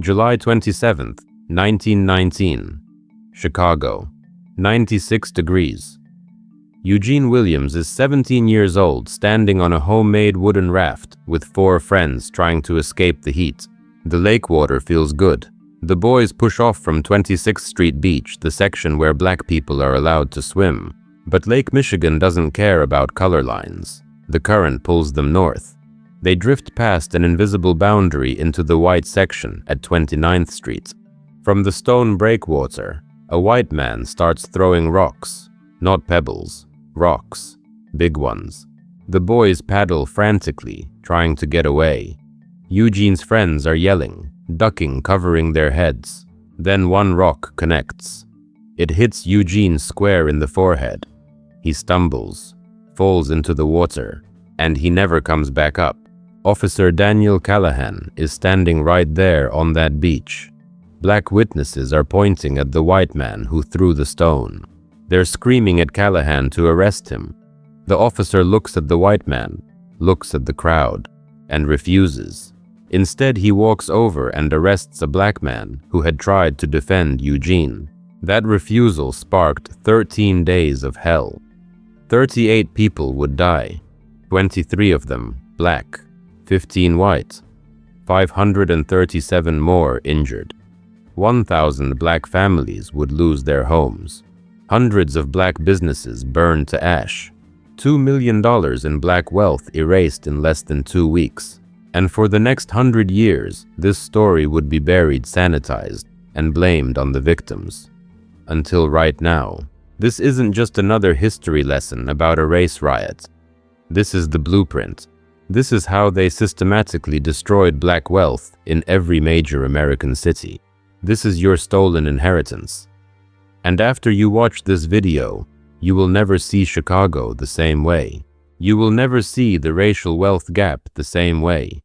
July 27th, 1919. Chicago. 96 degrees. Eugene Williams is 17 years old, standing on a homemade wooden raft with 4 friends trying to escape the heat. The lake water feels good. The boys push off from 26th Street Beach, the section where black people are allowed to swim. But Lake Michigan doesn't care about color lines. The current pulls them north. They drift past an invisible boundary into the white section at 29th Street. From the stone breakwater, a white man starts throwing rocks. Not pebbles, rocks. Big ones. The boys paddle frantically, trying to get away. Eugene's friends are yelling, ducking, covering their heads. Then one rock connects. It hits Eugene square in the forehead. He stumbles, falls into the water, and he never comes back up. Officer Daniel Callahan is standing right there on that beach. Black witnesses are pointing at the white man who threw the stone. They're screaming at Callahan to arrest him. The officer looks at the white man, looks at the crowd, and refuses. Instead, he walks over and arrests a black man who had tried to defend Eugene. That refusal sparked 13 days of hell. 38 people would die, 23 of them black, 15 white, 537 more injured. 1,000 black families would lose their homes. Hundreds of black businesses burned to ash. $2 million in black wealth erased in less than 2 weeks. And for the next 100 years, this story would be buried, sanitized, and blamed on the victims. Until right now. This isn't just another history lesson about a race riot. This is the blueprint. This is how they systematically destroyed black wealth in every major American city. This is your stolen inheritance. And after you watch this video, you will never see Chicago the same way. You will never see the racial wealth gap the same way.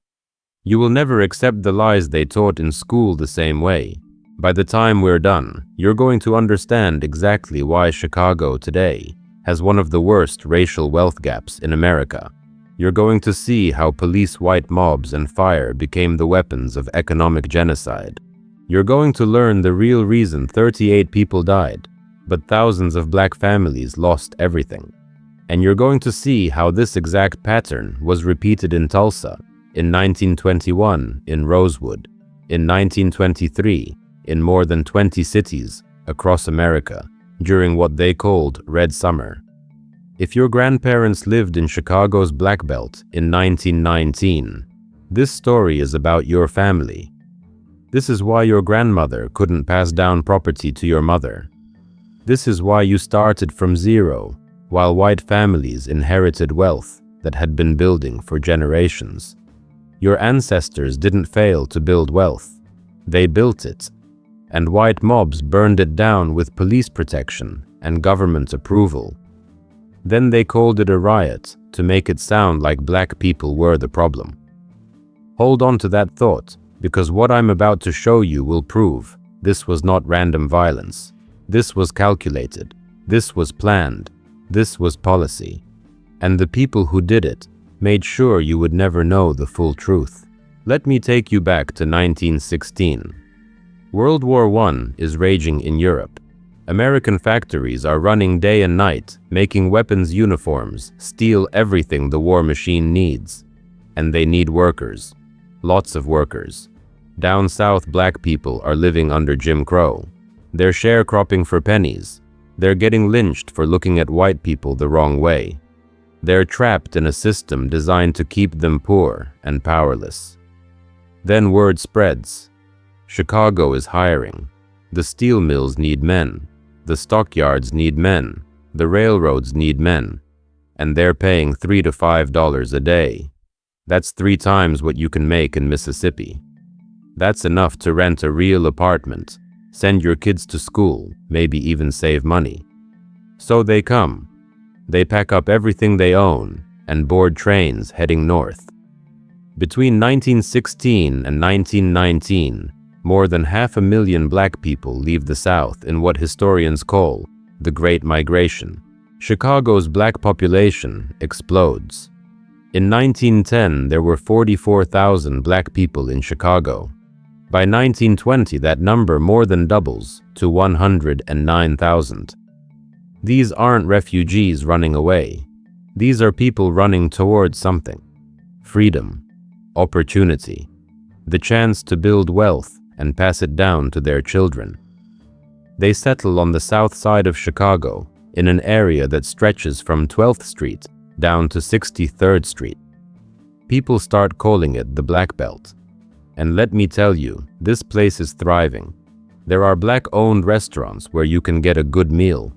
You will never accept the lies they taught in school the same way. By the time we're done, you're going to understand exactly why Chicago today has one of the worst racial wealth gaps in America. You're going to see how police white mobs and fire became the weapons of economic genocide. You're going to learn the real reason 38 people died, but thousands of black families lost everything. And you're going to see how this exact pattern was repeated in Tulsa, in 1921, in Rosewood, in 1923, in more than 20 cities across America during what they called Red Summer. If your grandparents lived in Chicago's Black Belt in 1919, this story is about your family. This is why your grandmother couldn't pass down property to your mother. This is why you started from zero, while white families inherited wealth that had been building for generations. Your ancestors didn't fail to build wealth. They built it. And white mobs burned it down with police protection and government approval. Then they called it a riot to make it sound like black people were the problem. Hold on to that thought, because what I'm about to show you will prove this was not random violence. This was calculated. This was planned. This was policy. And the people who did it made sure you would never know the full truth. Let me take you back to 1916. World War I is raging in Europe. American factories are running day and night, making weapons, uniforms, steel, everything the war machine needs. And they need workers. Lots of workers. Down south, black people are living under Jim Crow. They're sharecropping for pennies. They're getting lynched for looking at white people the wrong way. They're trapped in a system designed to keep them poor and powerless. Then word spreads. Chicago is hiring. The steel mills need men. The stockyards need men. The railroads need men. And they're paying $3 to $5 a day. That's 3 times what you can make in Mississippi. That's enough to rent a real apartment, send your kids to school, maybe even save money. So they come. They pack up everything they own and board trains heading north. Between 1916 and 1919, more than 500,000 black people leave the South in what historians call the Great Migration. Chicago's black population explodes. In 1910, there were 44,000 black people in Chicago. By 1920, that number more than doubles to 109,000. These aren't refugees running away. These are people running towards something. Freedom, opportunity, the chance to build wealth and pass it down to their children. They settle on the south side of Chicago, in an area that stretches from 12th Street down to 63rd Street. People start calling it the Black Belt. And let me tell you, this place is thriving. There are Black-owned restaurants where you can get a good meal.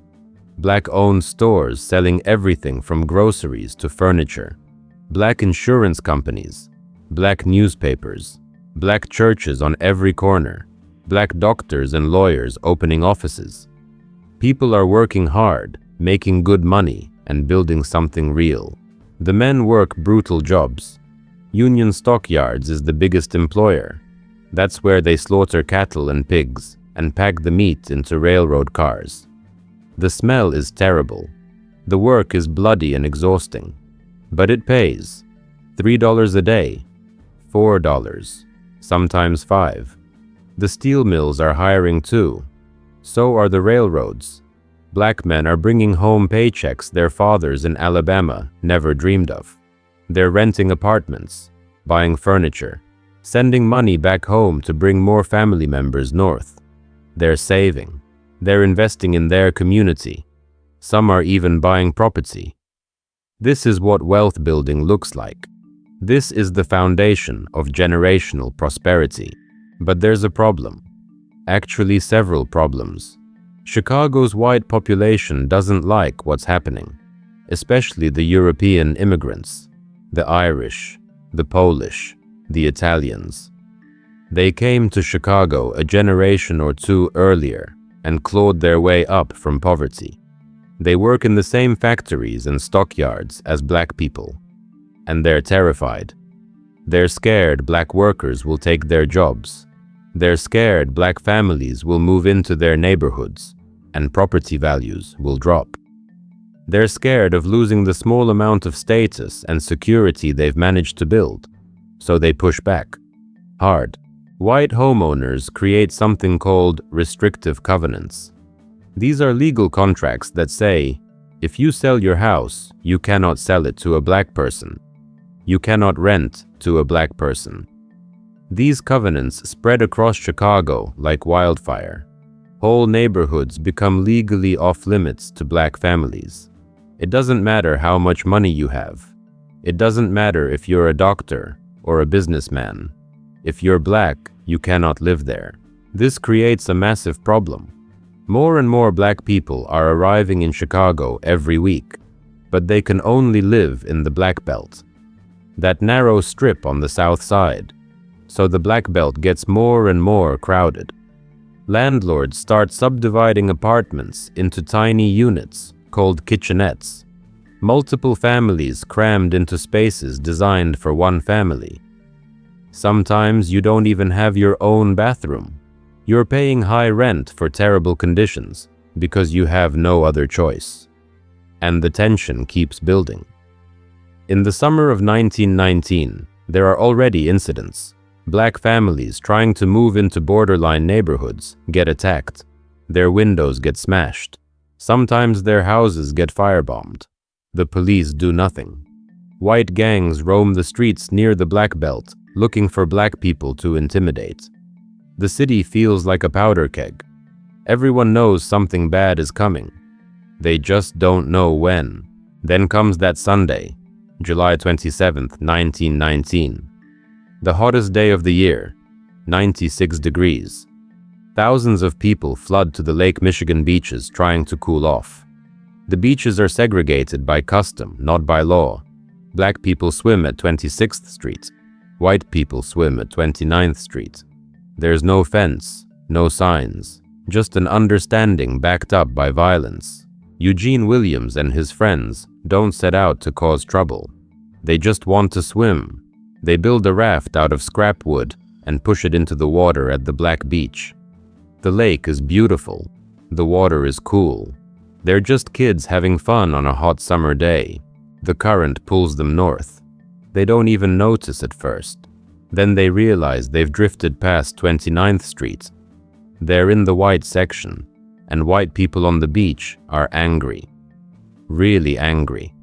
Black-owned stores selling everything from groceries to furniture. Black insurance companies. Black newspapers. Black churches on every corner. Black doctors and lawyers opening offices. People are working hard, making good money, and building something real. The men work brutal jobs. Union Stockyards is the biggest employer. That's where they slaughter cattle and pigs and pack the meat into railroad cars. The smell is terrible. The work is bloody and exhausting. But it pays. $3 a day. $4. Sometimes $5. The steel mills are hiring too. So are the railroads. Black men are bringing home paychecks their fathers in Alabama never dreamed of. They're renting apartments, buying furniture, sending money back home to bring more family members north. They're saving. They're investing in their community. Some are even buying property. This is what wealth building looks like. This is the foundation of generational prosperity. But there's a problem. Actually, several problems. Chicago's white population doesn't like what's happening, especially the European immigrants, the Irish, the Polish, the Italians. They came to Chicago a generation or two earlier and clawed their way up from poverty. They work in the same factories and stockyards as Black people, and they're terrified. They're scared Black workers will take their jobs. They're scared Black families will move into their neighborhoods and property values will drop. They're scared of losing the small amount of status and security they've managed to build, so they push back hard. White homeowners create something called restrictive covenants. These are legal contracts that say, if you sell your house, you cannot sell it to a Black person. You cannot rent to a Black person. These covenants spread across Chicago like wildfire. Whole neighborhoods become legally off-limits to Black families. It doesn't matter how much money you have. It doesn't matter if you're a doctor or a businessman. If you're Black, you cannot live there. This creates a massive problem. More and more Black people are arriving in Chicago every week, but they can only live in the Black Belt, that narrow strip on the south side. So the Black Belt gets more and more crowded. Landlords start subdividing apartments into tiny units called kitchenettes. Multiple families crammed into spaces designed for one family. Sometimes you don't even have your own bathroom. You're paying high rent for terrible conditions because you have no other choice. And the tension keeps building. In the summer of 1919, there are already incidents. Black families trying to move into borderline neighborhoods get attacked. Their windows get smashed. Sometimes their houses get firebombed. The police do nothing. White gangs roam the streets near the Black Belt, looking for Black people to intimidate. The city feels like a powder keg. Everyone knows something bad is coming. They just don't know when. Then comes that Sunday, July 27th, 1919. The hottest day of the year, 96 degrees. Thousands of people flood to the Lake Michigan beaches trying to cool off. The beaches are segregated by custom, not by law. Black people swim at 26th Street. White people swim at 29th Street. There's no fence, no signs, just an understanding backed up by violence. Eugene Williams and his friends don't set out to cause trouble. They just want to swim. They build a raft out of scrap wood and push it into the water at the Black Beach. The lake is beautiful. The water is cool. They're just kids having fun on a hot summer day. The current pulls them north. They don't even notice at first. Then they realize they've drifted past 29th Street. They're in the white section, and white people on the beach are angry. Really angry.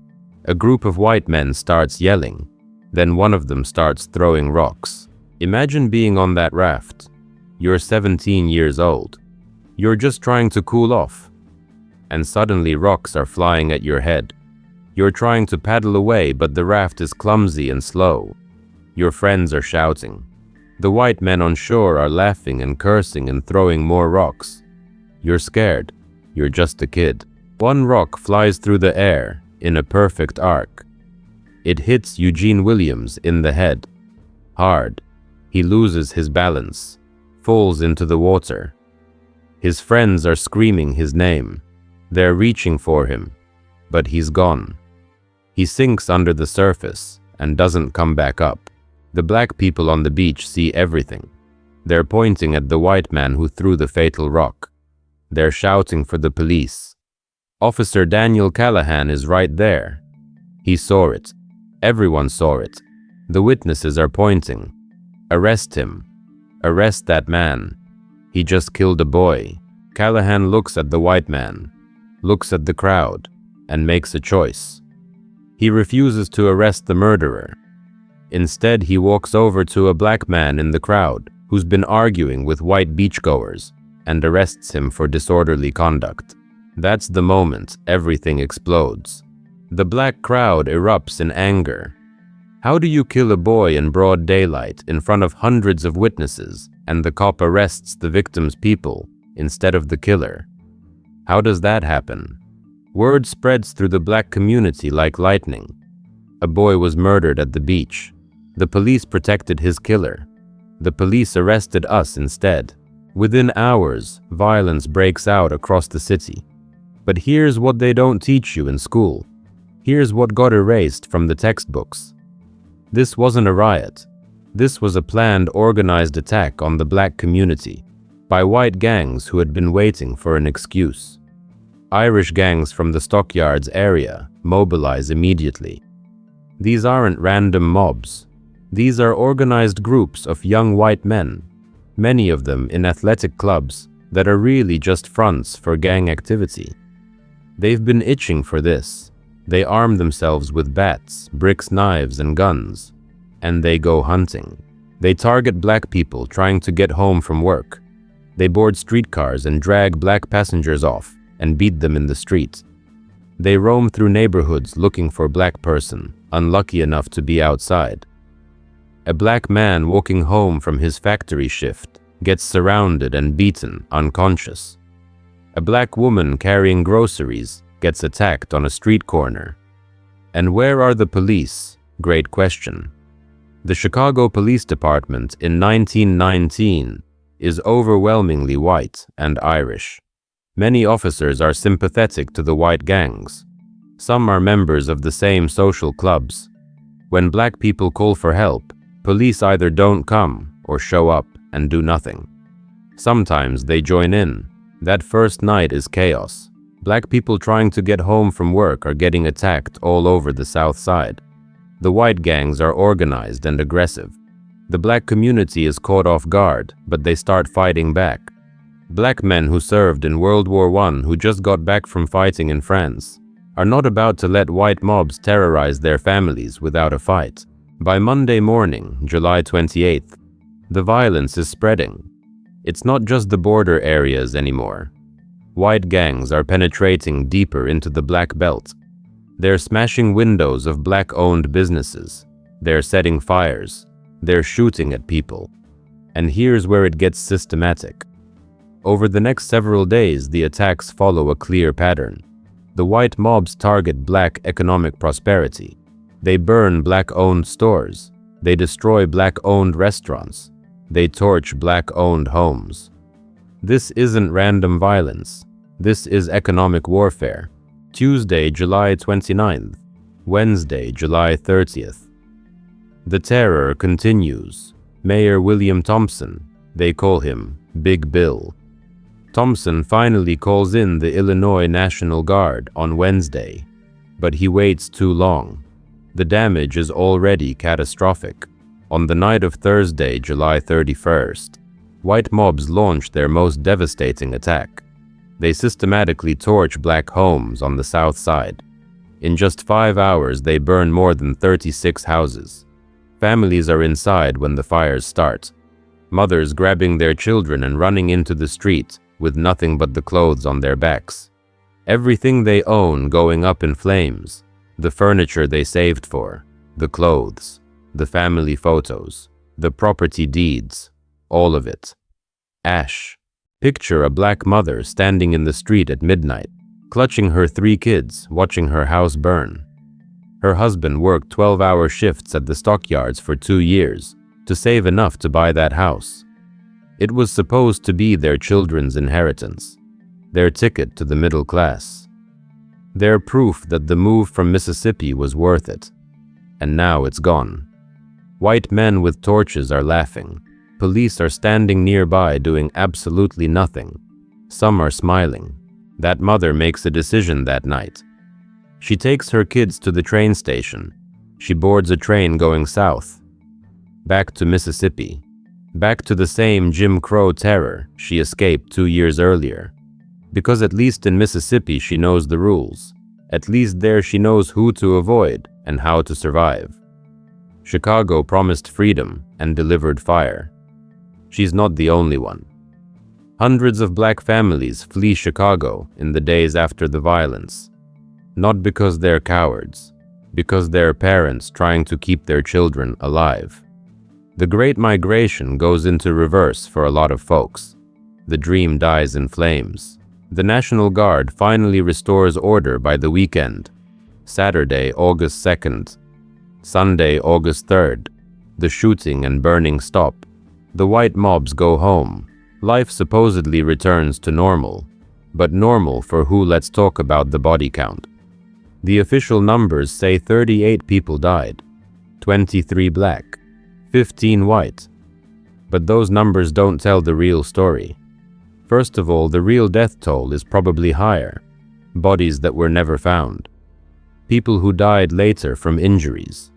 A group of white men starts yelling. Then one of them starts throwing rocks. Imagine being on that raft. You're 17 years old. You're just trying to cool off. And suddenly rocks are flying at your head. You're trying to paddle away, but the raft is clumsy and slow. Your friends are shouting. The white men on shore are laughing and cursing and throwing more rocks. You're scared. You're just a kid. One rock flies through the air in a perfect arc. It hits Eugene Williams in the head. Hard. He loses his balance, falls into the water. His friends are screaming his name. They're reaching for him, but he's gone. He sinks under the surface and doesn't come back up. The black people on the beach see everything. They're pointing at the white man who threw the fatal rock. They're shouting for the police. Officer Daniel Callahan is right there. He saw it. Everyone saw it. The witnesses are pointing. Arrest him. Arrest that man. He just killed a boy. Callahan looks at the white man, looks at the crowd, and makes a choice. He refuses to arrest the murderer. Instead, he walks over to a black man in the crowd who's been arguing with white beachgoers and arrests him for disorderly conduct. That's the moment everything explodes. The black crowd erupts in anger. How do you kill a boy in broad daylight in front of hundreds of witnesses and the cop arrests the victim's people instead of the killer? How does that happen? Word spreads through the black community like lightning. A boy was murdered at the beach. The police protected his killer. The police arrested us instead. Within hours, violence breaks out across the city. But here's what they don't teach you in school. Here's what got erased from the textbooks. This wasn't a riot. This was a planned, organized attack on the black community by white gangs who had been waiting for an excuse. Irish gangs from the Stockyards area mobilize immediately. These aren't random mobs. These are organized groups of young white men, many of them in athletic clubs that are really just fronts for gang activity. They've been itching for this. They arm themselves with bats, bricks, knives, and guns, and they go hunting. They target black people trying to get home from work. They board streetcars and drag black passengers off and beat them in the street. They roam through neighborhoods looking for a black person, unlucky enough to be outside. A black man walking home from his factory shift gets surrounded and beaten unconscious. A black woman carrying groceries gets attacked on a street corner. And where are the police? Great question. The Chicago Police Department in 1919 is overwhelmingly white and Irish. Many officers are sympathetic to the white gangs. Some are members of the same social clubs. When black people call for help, police either don't come or show up and do nothing. Sometimes they join in. That first night is chaos. Black people trying to get home from work are getting attacked all over the South Side. The white gangs are organized and aggressive. The black community is caught off guard, but they start fighting back. Black men who served in World War I who just got back from fighting in France are not about to let white mobs terrorize their families without a fight. By Monday morning, July 28th, the violence is spreading. It's not just the border areas anymore. White gangs are penetrating deeper into the Black Belt. They're smashing windows of black-owned businesses. They're setting fires. They're shooting at people. And here's where it gets systematic. Over the next several days, the attacks follow a clear pattern. The white mobs target black economic prosperity. They burn black-owned stores. They destroy black-owned restaurants. They torch black-owned homes. This isn't random violence. This is economic warfare. Tuesday, July 29th. Wednesday, July 30th. The terror continues. Mayor William Thompson, they call him Big Bill. Thompson finally calls in the Illinois National Guard on Wednesday, but he waits too long. The damage is already catastrophic. On the night of Thursday, July 31st, white mobs launched their most devastating attack. They systematically torch black homes on the south side. In just 5 hours, they burn more than 36 houses. Families are inside when the fires start. Mothers grabbing their children and running into the street with nothing but the clothes on their backs. Everything they own going up in flames. The furniture they saved for, the clothes, the family photos, the property deeds, all of it. Ash. Picture a black mother standing in the street at midnight, clutching her 3 kids, watching her house burn. Her husband worked 12-hour shifts at the stockyards for 2 years to save enough to buy that house. It was supposed to be their children's inheritance, their ticket to the middle class. Their proof that the move from Mississippi was worth it. And now it's gone. White men with torches are laughing. Police are standing nearby doing absolutely nothing. Some are smiling. That mother makes a decision that night. She takes her kids to the train station. She boards a train going south. Back to Mississippi. Back to the same Jim Crow terror she escaped 2 years earlier. Because at least in Mississippi she knows the rules. At least there she knows who to avoid and how to survive. Chicago promised freedom and delivered fire. She's not the only one. Hundreds of black families flee Chicago in the days after the violence. Not because they're cowards, because they're parents trying to keep their children alive. The Great Migration goes into reverse for a lot of folks. The dream dies in flames. The National Guard finally restores order by the weekend. Saturday, August 2nd. Sunday, August 3rd. The shooting and burning stop. The white mobs go home. Life supposedly returns to normal. But normal for who? Let's talk about the body count. The official numbers say 38 people died. 23 black. 15 white. But those numbers don't tell the real story. First of all, the real death toll is probably higher. Bodies that were never found. People who died later from injuries.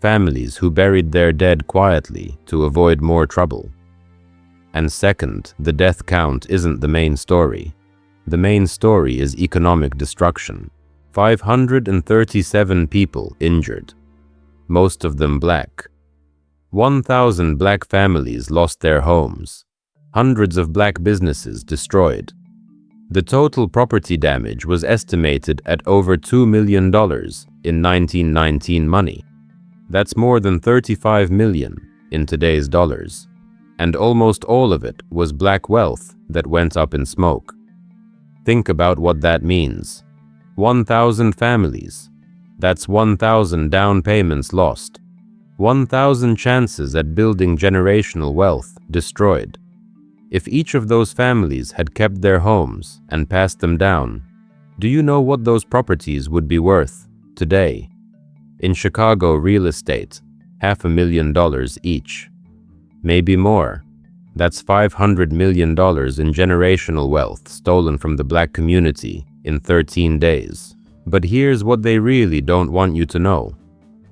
Families who buried their dead quietly to avoid more trouble. And second, the death count isn't the main story. The main story is economic destruction. 537 people injured. Most of them black. 1,000 black families lost their homes. Hundreds of black businesses destroyed. The total property damage was estimated at over $2 million in 1919 money. That's more than 35 million in today's dollars. And almost all of it was black wealth that went up in smoke. Think about what that means. 1,000 families. That's 1,000 down payments lost. 1,000 chances at building generational wealth destroyed. If each of those families had kept their homes and passed them down, do you know what those properties would be worth today? In Chicago real estate, $500,000 each. Maybe more. That's $500 million in generational wealth stolen from the black community in 13 days. But here's what they really don't want you to know.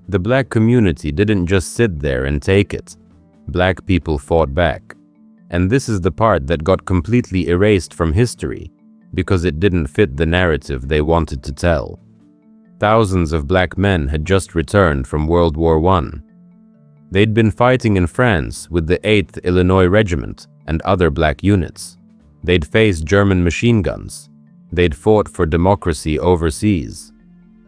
The black community didn't just sit there and take it. Black people fought back. And this is the part that got completely erased from history because it didn't fit the narrative they wanted to tell. Thousands of black men had just returned from World War I. They'd been fighting in France with the 8th Illinois Regiment and other black units. They'd faced German machine guns. They'd fought for democracy overseas.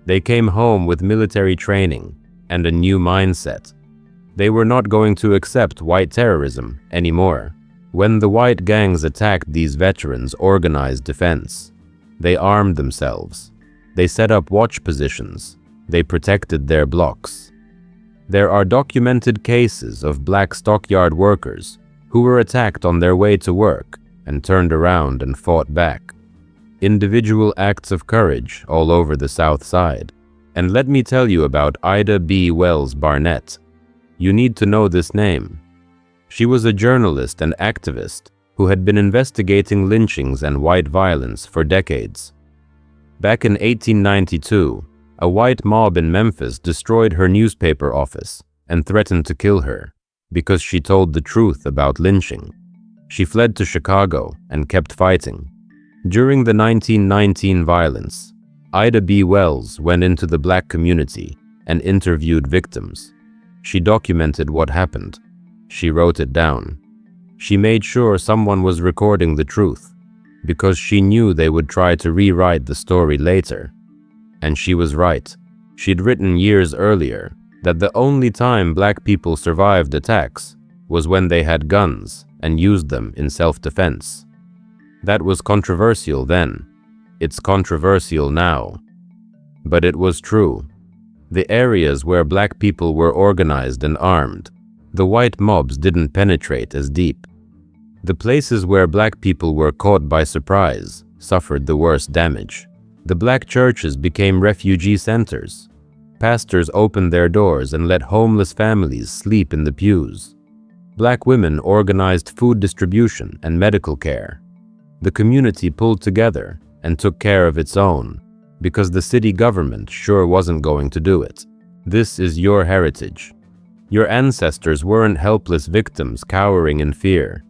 They came home with military training and a new mindset. They were not going to accept white terrorism anymore. When the white gangs attacked these veterans' organized defense, they armed themselves. They set up watch positions. They protected their blocks. There are documented cases of black stockyard workers who were attacked on their way to work and turned around and fought back. Individual acts of courage all over the South Side. And let me tell you about Ida B. Wells Barnett. You need to know this name. She was a journalist and activist who had been investigating lynchings and white violence for decades. Back in 1892, a white mob in Memphis destroyed her newspaper office and threatened to kill her because she told the truth about lynching. She fled to Chicago and kept fighting. During the 1919 violence, Ida B. Wells went into the Black community and interviewed victims. She documented what happened. She wrote it down. She made sure someone was recording the truth because she knew they would try to rewrite the story later. And she was right. She'd written years earlier that the only time Black people survived attacks was when they had guns and used them in self-defense. That was controversial then. It's controversial now. But it was true. The areas where Black people were organized and armed, the white mobs didn't penetrate as deep. The places where Black people were caught by surprise suffered the worst damage. The Black churches became refugee centers. Pastors opened their doors and let homeless families sleep in the pews. Black women organized food distribution and medical care. The community pulled together and took care of its own because the city government sure wasn't going to do it. This is your heritage. Your ancestors weren't helpless victims cowering in fear.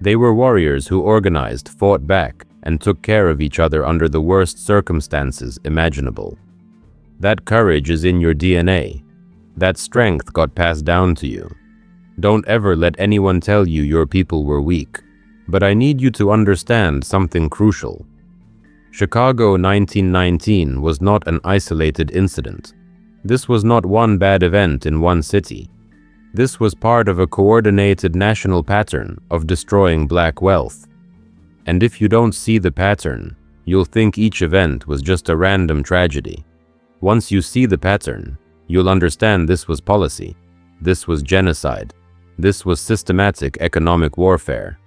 They were warriors who organized, fought back, and took care of each other under the worst circumstances imaginable. That courage is in your DNA. That strength got passed down to you. Don't ever let anyone tell you your people were weak. But I need you to understand something crucial. Chicago 1919 was not an isolated incident. This was not one bad event in one city. This was part of a coordinated national pattern of destroying Black wealth. And if you don't see the pattern, you'll think each event was just a random tragedy. Once you see the pattern, you'll understand this was policy. This was genocide. This was systematic economic warfare.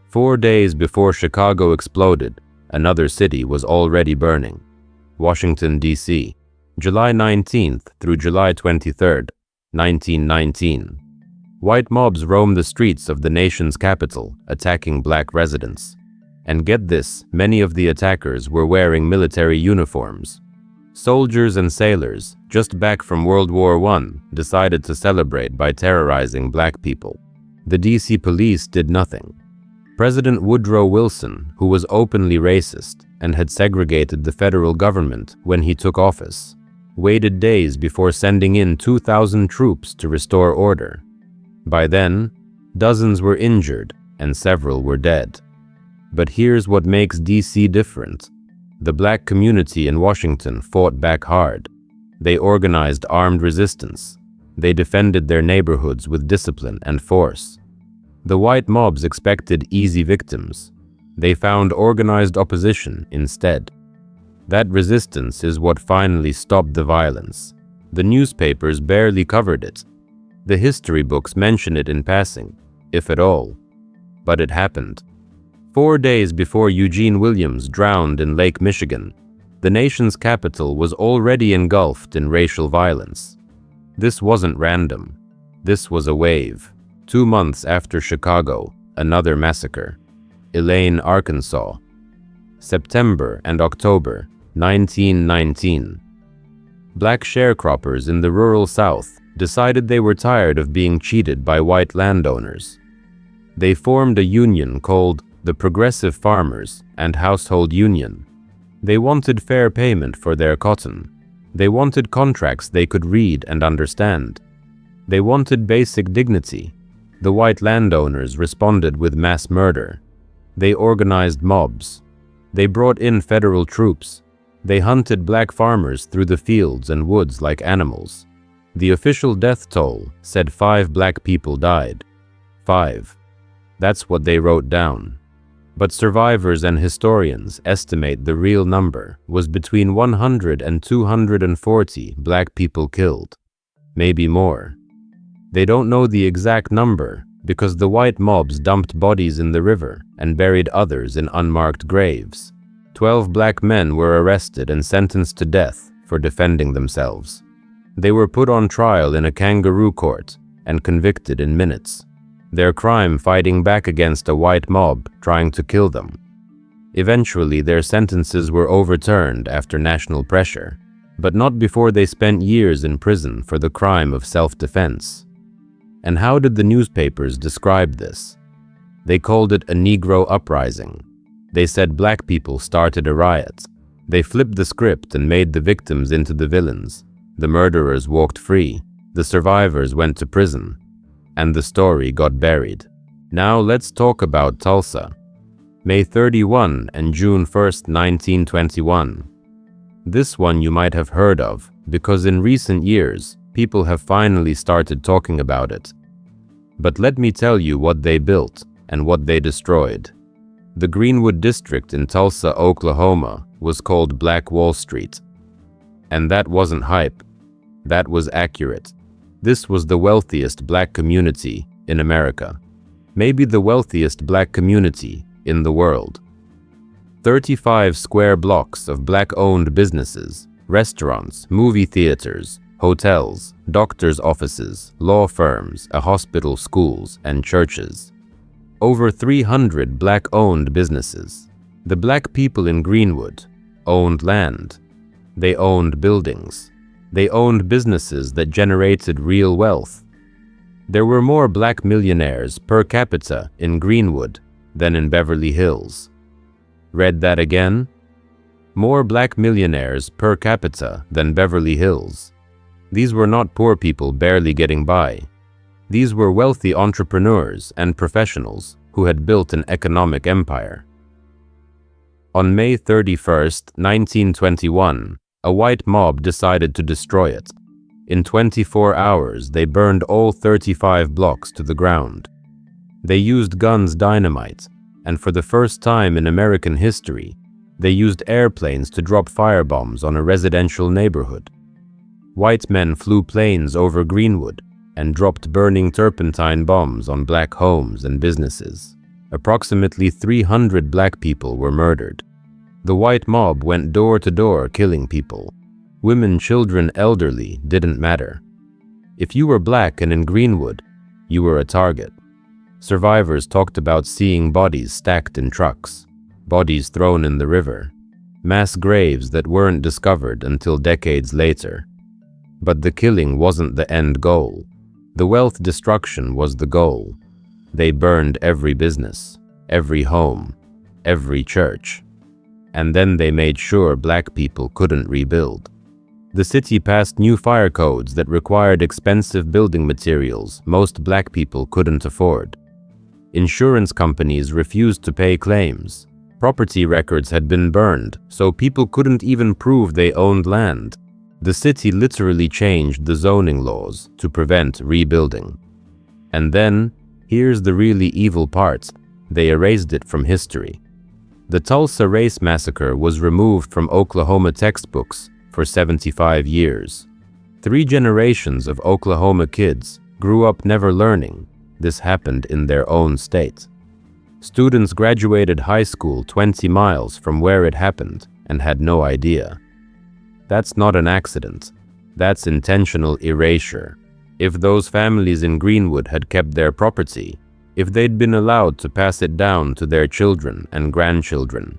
4 days before Chicago exploded, another city was already burning. Washington, D.C., July 19th through July 23rd, 1919. White mobs roamed the streets of the nation's capital, attacking Black residents. And get this, many of the attackers were wearing military uniforms. Soldiers and sailors, just back from World War I, decided to celebrate by terrorizing Black people. The D.C. police did nothing. President Woodrow Wilson, who was openly racist and had segregated the federal government when he took office, waited days before sending in 2,000 troops to restore order. By then, dozens were injured and several were dead. But here's what makes D.C. different. The Black community in Washington fought back hard. They organized armed resistance. They defended their neighborhoods with discipline and force. The white mobs expected easy victims. They found organized opposition instead. That resistance is what finally stopped the violence. The newspapers barely covered it. The history books mention it in passing, if at all. But it happened. 4 days before Eugene Williams drowned in Lake Michigan, the nation's capital was already engulfed in racial violence. This wasn't random. This was a wave. 2 months after Chicago, another massacre. Elaine, Arkansas. September and October 1919. Black sharecroppers in the rural South decided they were tired of being cheated by white landowners. They formed a union called the Progressive Farmers and Household Union. They wanted fair payment for their cotton. They wanted contracts they could read and understand. They wanted basic dignity. The white landowners responded with mass murder. They organized mobs. They brought in federal troops. They hunted Black farmers through the fields and woods like animals. The official death toll said 5 Black people died. 5. That's what they wrote down. But survivors and historians estimate the real number was between 100 and 240 Black people killed. Maybe more. They don't know the exact number because the white mobs dumped bodies in the river and buried others in unmarked graves. 12 Black men were arrested and sentenced to death for defending themselves. They were put on trial in a kangaroo court and convicted in minutes. Their crime fighting back against a white mob trying to kill them. Eventually, their sentences were overturned after national pressure. but not before they spent years in prison for the crime of self-defense. And how did the newspapers describe this? They called it a Negro uprising. They said black people started a riot. They flipped the script and made the victims into the villains. The murderers walked free. The survivors went to prison. And the story got buried. Now let's talk about Tulsa. May 31 and June 1st, 1921. This one you might have heard of, because in recent years, people have finally started talking about it. But let me tell you what they built and what they destroyed. The Greenwood district in Tulsa, Oklahoma, was called Black Wall Street. And that wasn't hype. That was accurate. This was the wealthiest black community in America. Maybe the wealthiest black community in the world. 35 square blocks of black-owned businesses, restaurants, movie theaters, hotels, doctors' offices, law firms, a hospital, schools, and churches. Over 300 black-owned businesses. The black people in Greenwood owned land. They owned buildings. They owned businesses that generated real wealth. There were more black millionaires per capita in Greenwood than in Beverly Hills. Read that again? More black millionaires per capita than Beverly Hills. These were not poor people barely getting by. These were wealthy entrepreneurs and professionals who had built an economic empire. On May 31st, 1921, a white mob decided to destroy it. In 24 hours, they burned all 35 blocks to the ground. They used guns, dynamite, and for the first time in American history, they used airplanes to drop firebombs on a residential neighborhood. White men flew planes over Greenwood and dropped burning turpentine bombs on black homes and businesses. Approximately 300 black people were murdered. The white mob went door to door killing people. Women, children, elderly didn't matter. If you were black and in Greenwood, you were a target. Survivors talked about seeing bodies stacked in trucks, bodies thrown in the river, mass graves that weren't discovered until decades later. But the killing wasn't the end goal. The wealth destruction was the goal. They burned every business, every home, every church. And then they made sure black people couldn't rebuild. The city passed new fire codes that required expensive building materials most black people couldn't afford. Insurance companies refused to pay claims. Property records had been burned, so people couldn't even prove they owned land. The city literally changed the zoning laws to prevent rebuilding. And then, here's the really evil part, they erased it from history. The Tulsa Race Massacre was removed from Oklahoma textbooks for 75 years. 3 generations of Oklahoma kids grew up never learning this happened in their own state. Students graduated high school 20 miles from where it happened and had no idea. That's not an accident. That's intentional erasure. If those families in Greenwood had kept their property, if they'd been allowed to pass it down to their children and grandchildren,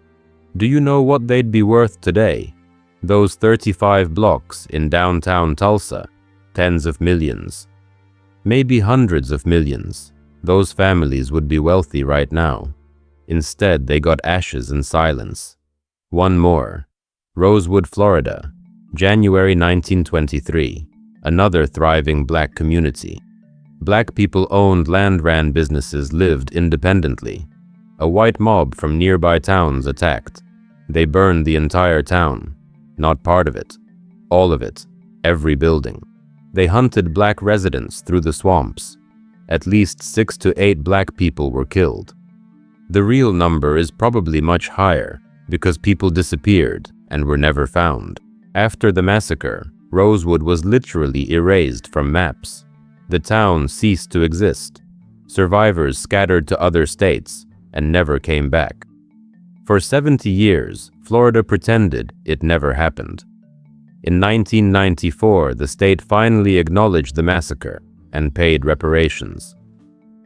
do you know what they'd be worth today? Those 35 blocks in downtown Tulsa, tens of millions. Maybe hundreds of millions. Those families would be wealthy right now. Instead, they got ashes and silence. One more. Rosewood, Florida, January 1923. Another thriving black community. Black people owned land, ran businesses, lived independently. A white mob from nearby towns attacked. They burned the entire town. Not part of it. All of it. Every building. They hunted black residents through the swamps. At least 6 to 8 black people were killed. The real number is probably much higher because people disappeared and were never found. After the massacre, Rosewood was literally erased from maps. The town ceased to exist. Survivors scattered to other states and never came back. For 70 years, Florida pretended it never happened. In 1994, the state finally acknowledged the massacre and paid reparations.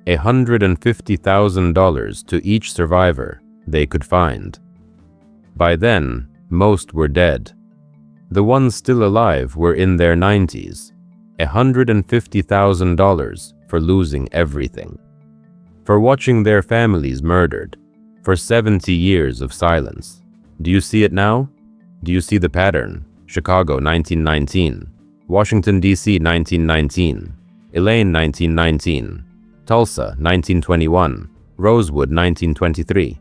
$150,000 to each survivor they could find. By then, most were dead. The ones still alive were in their 90s. $150,000 for losing everything. For watching their families murdered. For 70 years of silence. Do you see it now? Do you see the pattern? Chicago, 1919. Washington, D.C., 1919. Elaine, 1919. Tulsa, 1921. Rosewood, 1923.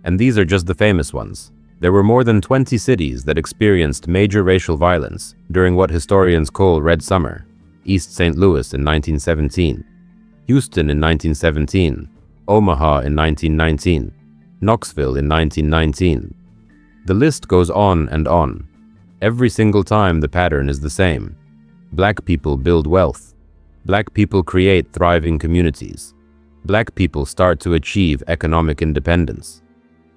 And these are just the famous ones. There were more than 20 cities that experienced major racial violence during what historians call Red Summer. East St. Louis in 1917. Houston in 1917. Omaha in 1919. Knoxville in 1919. The list goes on and on. Every single time the pattern is the same. Black people build wealth. Black people create thriving communities. Black people start to achieve economic independence.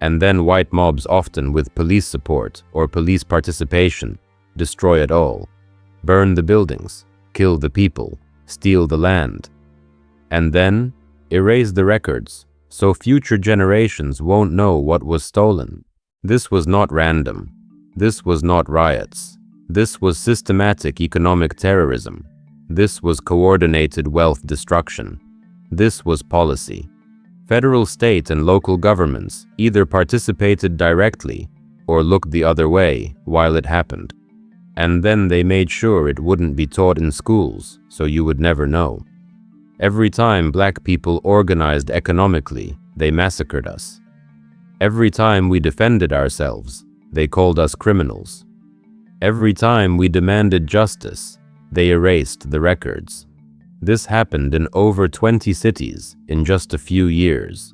And then white mobs, often with police support or police participation, destroy it all. Burn the buildings, kill the people, steal the land. And then erase the records, so future generations won't know what was stolen. This was not random. This was not riots. This was systematic economic terrorism. This was coordinated wealth destruction. This was policy. Federal, state, and local governments either participated directly or looked the other way while it happened. And then they made sure it wouldn't be taught in schools, so you would never know. Every time black people organized economically, they massacred us. Every time we defended ourselves, they called us criminals. Every time we demanded justice, they erased the records. This happened in over 20 cities in just a few years.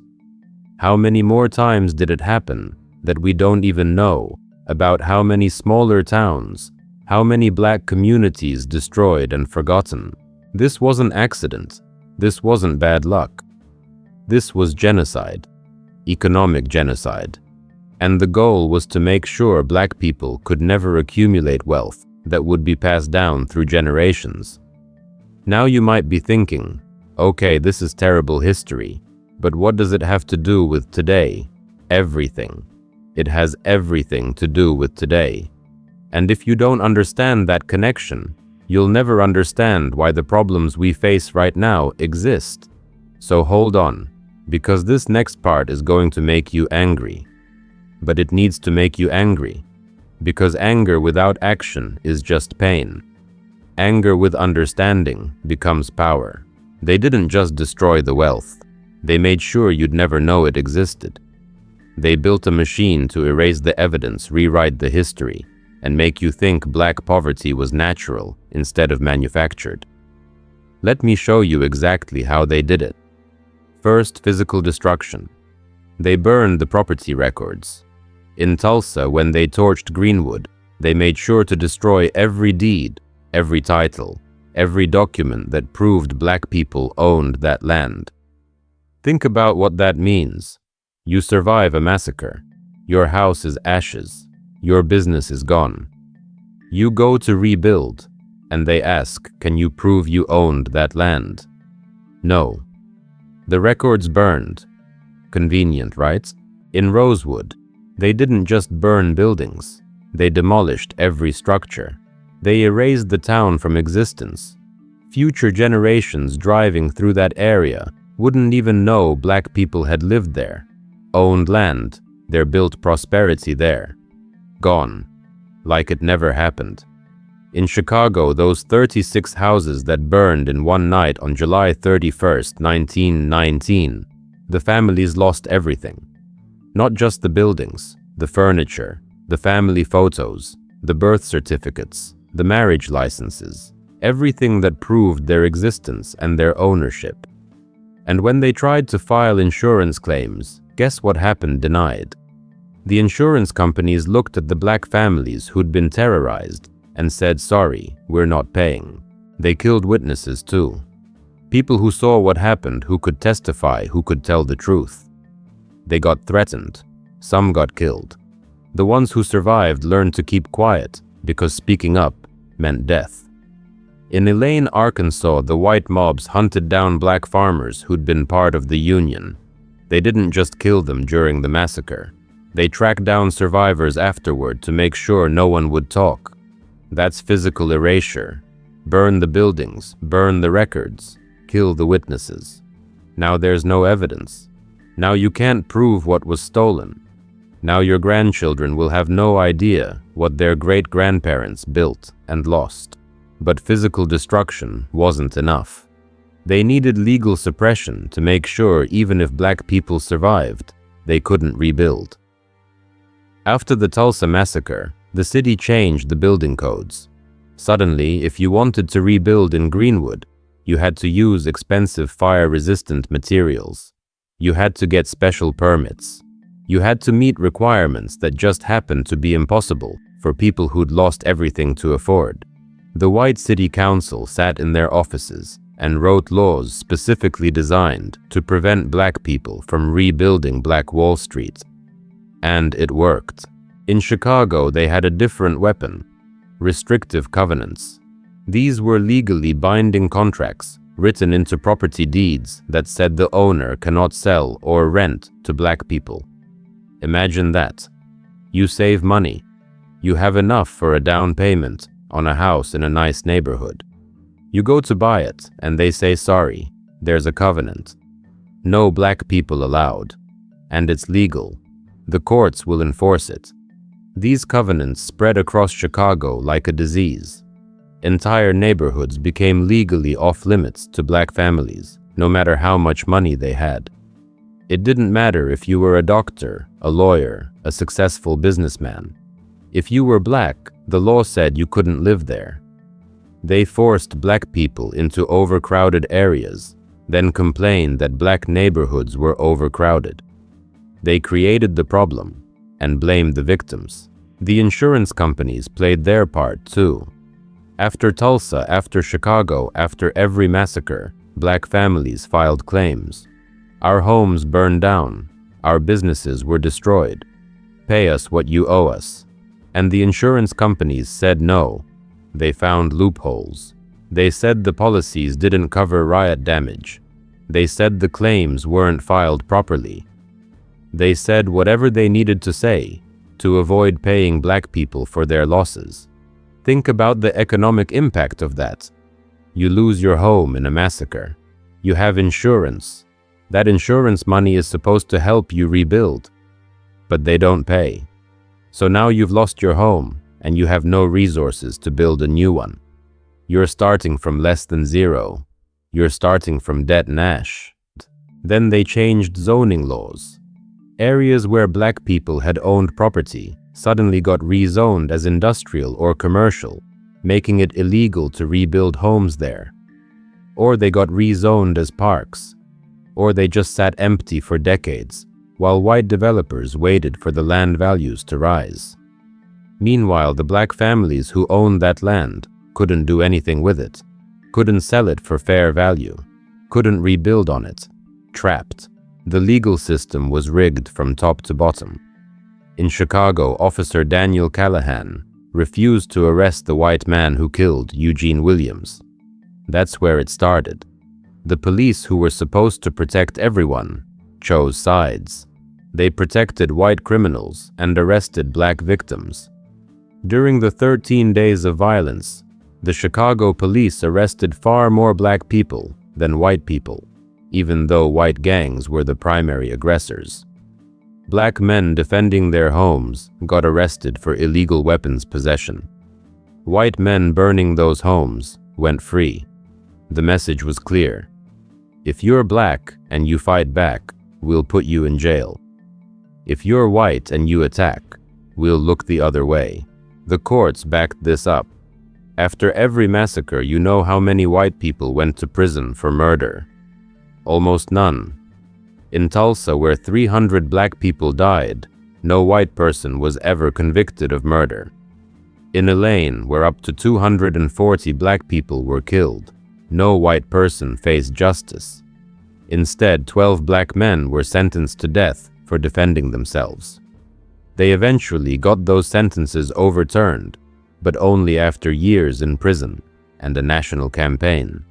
How many more times did it happen that we don't even know about? How many smaller towns, how many black communities destroyed and forgotten? This wasn't accident. This wasn't bad luck. This was genocide, economic genocide. And the goal was to make sure black people could never accumulate wealth that would be passed down through generations. Now you might be thinking, okay, this is terrible history, but what does it have to do with today? Everything. It has everything to do with today. And if you don't understand that connection, you'll never understand why the problems we face right now exist. So hold on, because this next part is going to make you angry. But it needs to make you angry, because anger without action is just pain. Anger with understanding becomes power. They didn't just destroy the wealth. They made sure you'd never know it existed. They built a machine to erase the evidence, rewrite the history, and make you think black poverty was natural instead of manufactured. Let me show you exactly how they did it. First, physical destruction. They burned the property records. In Tulsa, when they torched Greenwood, they made sure to destroy every deed, every title, every document that proved black people owned that land. Think about what that means. You survive a massacre. Your house is ashes. Your business is gone. You go to rebuild, and they ask, can you prove you owned that land? No. The records burned. Convenient, right? In Rosewood, they didn't just burn buildings. They demolished every structure. They erased the town from existence. Future generations driving through that area wouldn't even know black people had lived there, owned land, their built prosperity there. Gone, like it never happened. In Chicago, those 36 houses that burned in one night on July 31st, 1919, the families lost everything. Not just the buildings, the furniture, the family photos, the birth certificates, the marriage licenses, everything that proved their existence and their ownership. And when they tried to file insurance claims, guess what happened? Denied. The insurance companies looked at the black families who'd been terrorized and said, sorry, we're not paying. They killed witnesses too. People who saw what happened, who could testify, who could tell the truth. They got threatened. Some got killed. The ones who survived learned to keep quiet because speaking up meant death. In Elaine, Arkansas, the white mobs hunted down black farmers who'd been part of the Union. They didn't just kill them during the massacre. They tracked down survivors afterward to make sure no one would talk. That's physical erasure. Burn the buildings, burn the records, kill the witnesses. Now there's no evidence. Now you can't prove what was stolen. Now your grandchildren will have no idea what their great-grandparents built and lost. But physical destruction wasn't enough. They needed legal suppression to make sure even if black people survived, they couldn't rebuild. After the Tulsa massacre, the city changed the building codes. Suddenly, if you wanted to rebuild in Greenwood, you had to use expensive fire-resistant materials. You had to get special permits. You had to meet requirements that just happened to be impossible for people who'd lost everything to afford. The white city council sat in their offices and wrote laws specifically designed to prevent black people from rebuilding Black Wall Street. And it worked. In Chicago, they had a different weapon: restrictive covenants. These were legally binding contracts written into property deeds that said the owner cannot sell or rent to black people. Imagine that. You save money. You have enough for a down payment on a house in a nice neighborhood. You go to buy it and they say sorry, there's a covenant. No black people allowed. And it's legal. The courts will enforce it. These covenants spread across Chicago like a disease. Entire neighborhoods became legally off-limits to black families, no matter how much money they had. It didn't matter if you were a doctor, a lawyer, a successful businessman. If you were black, the law said you couldn't live there. They forced black people into overcrowded areas, then complained that black neighborhoods were overcrowded. They created the problem and blamed the victims. The insurance companies played their part too. After Tulsa, after Chicago, after every massacre, black families filed claims. Our homes burned down. Our businesses were destroyed. Pay us what you owe us. And the insurance companies said no. They found loopholes. They said the policies didn't cover riot damage. They said the claims weren't filed properly. They said whatever they needed to say to avoid paying black people for their losses. Think about the economic impact of that. You lose your home in a massacre. You have insurance. That insurance money is supposed to help you rebuild, but they don't pay. So now you've lost your home and you have no resources to build a new one. You're starting from less than zero. You're starting from debt and ash. Then they changed zoning laws. Areas where black people had owned property suddenly got rezoned as industrial or commercial, making it illegal to rebuild homes there. Or they got rezoned as parks. Or they just sat empty for decades, while white developers waited for the land values to rise. Meanwhile, the black families who owned that land couldn't do anything with it, couldn't sell it for fair value, couldn't rebuild on it, trapped. The legal system was rigged from top to bottom. In Chicago, Officer Daniel Callahan refused to arrest the white man who killed Eugene Williams. That's where it started. The police, who were supposed to protect everyone, chose sides. They protected white criminals and arrested black victims. During the 13 days of violence, the Chicago police arrested far more black people than white people, even though white gangs were the primary aggressors. Black men defending their homes got arrested for illegal weapons possession. White men burning those homes went free. The message was clear. If you're black and you fight back, we'll put you in jail. If you're white and you attack, we'll look the other way. The courts backed this up. After every massacre, you know how many white people went to prison for murder? Almost none. In Tulsa, where 300 black people died, no white person was ever convicted of murder. In Elaine, where up to 240 black people were killed, no white person faced justice. Instead, 12 black men were sentenced to death for defending themselves. They eventually got those sentences overturned, but only after years in prison and a national campaign.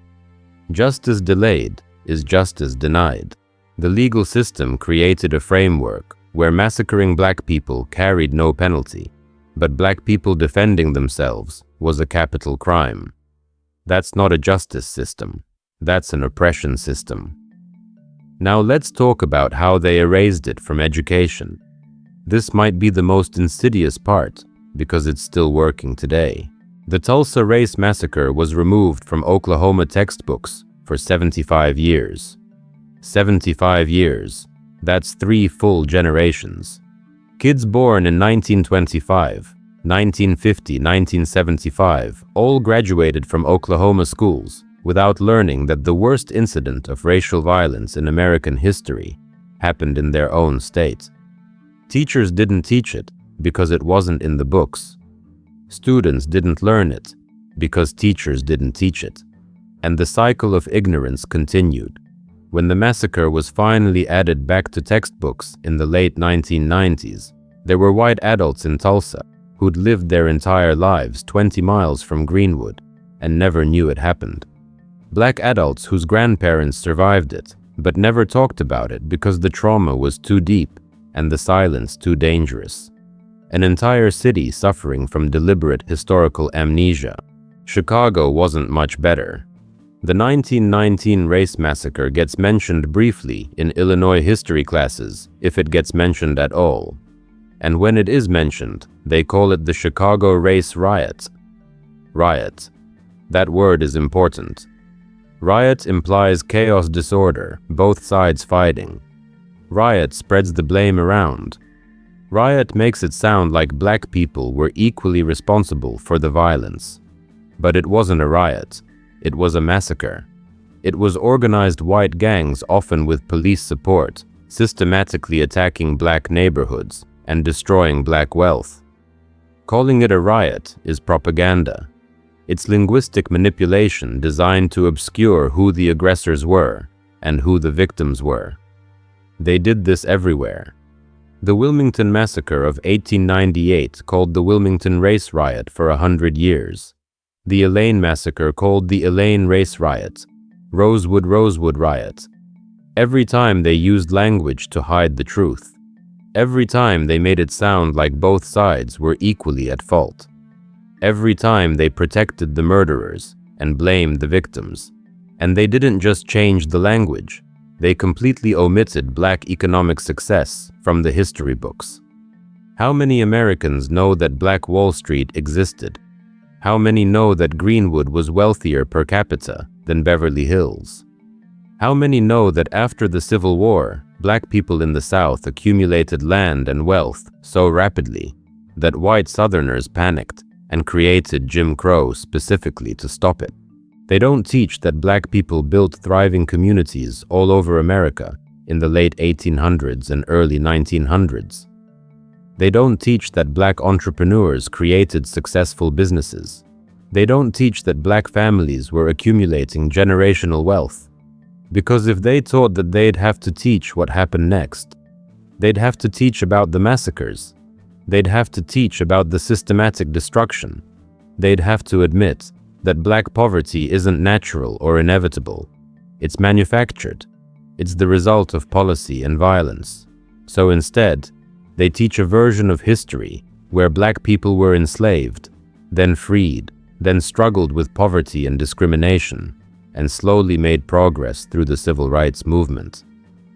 Justice delayed is justice denied. The legal system created a framework where massacring black people carried no penalty. but black people defending themselves was a capital crime. That's not a justice system. That's an oppression system. Now let's talk about how they erased it from education. This might be the most insidious part because it's still working today. The Tulsa Race Massacre was removed from Oklahoma textbooks for 75 years. 75 years. That's 3 full generations. Kids born in 1925, 1950, 1975 all graduated from Oklahoma schools without learning that the worst incident of racial violence in American history happened in their own state. Teachers didn't teach it because it wasn't in the books. Students didn't learn it because teachers didn't teach it. And the cycle of ignorance continued. When the massacre was finally added back to textbooks in the late 1990s, there were white adults in Tulsa who'd lived their entire lives 20 miles from Greenwood and never knew it happened. Black adults whose grandparents survived it, but never talked about it because the trauma was too deep and the silence too dangerous. An entire city suffering from deliberate historical amnesia. Chicago wasn't much better. The 1919 race massacre gets mentioned briefly in Illinois history classes, if it gets mentioned at all. And when it is mentioned, they call it the Chicago Race Riot. Riot. That word is important. Riot implies chaos, disorder, both sides fighting. Riot spreads the blame around. Riot makes it sound like black people were equally responsible for the violence. But it wasn't a riot. It was a massacre. It was organized white gangs, often with police support, systematically attacking black neighborhoods and destroying black wealth. Calling it a riot is propaganda. It's linguistic manipulation designed to obscure who the aggressors were and who the victims were. They did this everywhere. The Wilmington Massacre of 1898 called the Wilmington Race Riot for 100 years. The Elaine Massacre called the Elaine Race Riot. Rosewood Riot. Every time they used language to hide the truth. Every time they made it sound like both sides were equally at fault. Every time they protected the murderers and blamed the victims. And they didn't just change the language. They completely omitted black economic success from the history books. How many Americans know that Black Wall Street existed? How many know that Greenwood was wealthier per capita than Beverly Hills? How many know that after the Civil War, black people in the South accumulated land and wealth so rapidly that white Southerners panicked and created Jim Crow specifically to stop it? They don't teach that black people built thriving communities all over America in the late 1800s and early 1900s. They don't teach that black entrepreneurs created successful businesses. They don't teach that black families were accumulating generational wealth. Because if they taught that, they'd have to teach what happened next. They'd have to teach about the massacres. They'd have to teach about the systematic destruction. They'd have to admit that black poverty isn't natural or inevitable. It's manufactured. It's the result of policy and violence. So instead, they teach a version of history where black people were enslaved, then freed, then struggled with poverty and discrimination, and slowly made progress through the civil rights movement.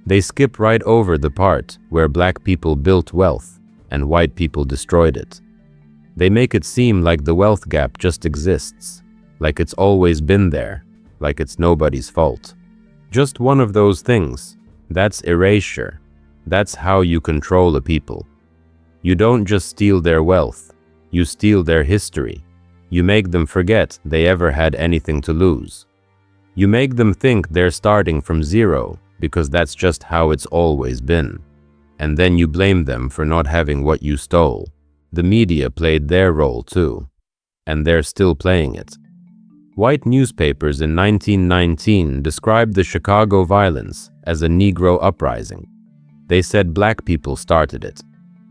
They skip right over the part where black people built wealth and white people destroyed it. They make it seem like the wealth gap just exists, like it's always been there, like it's nobody's fault. Just one of those things. That's erasure. That's how you control a people. You don't just steal their wealth, you steal their history. You make them forget they ever had anything to lose. You make them think they're starting from zero because that's just how it's always been. And then you blame them for not having what you stole. The media played their role too, and they're still playing it. White newspapers in 1919 described the Chicago violence as a Negro uprising. They said black people started it.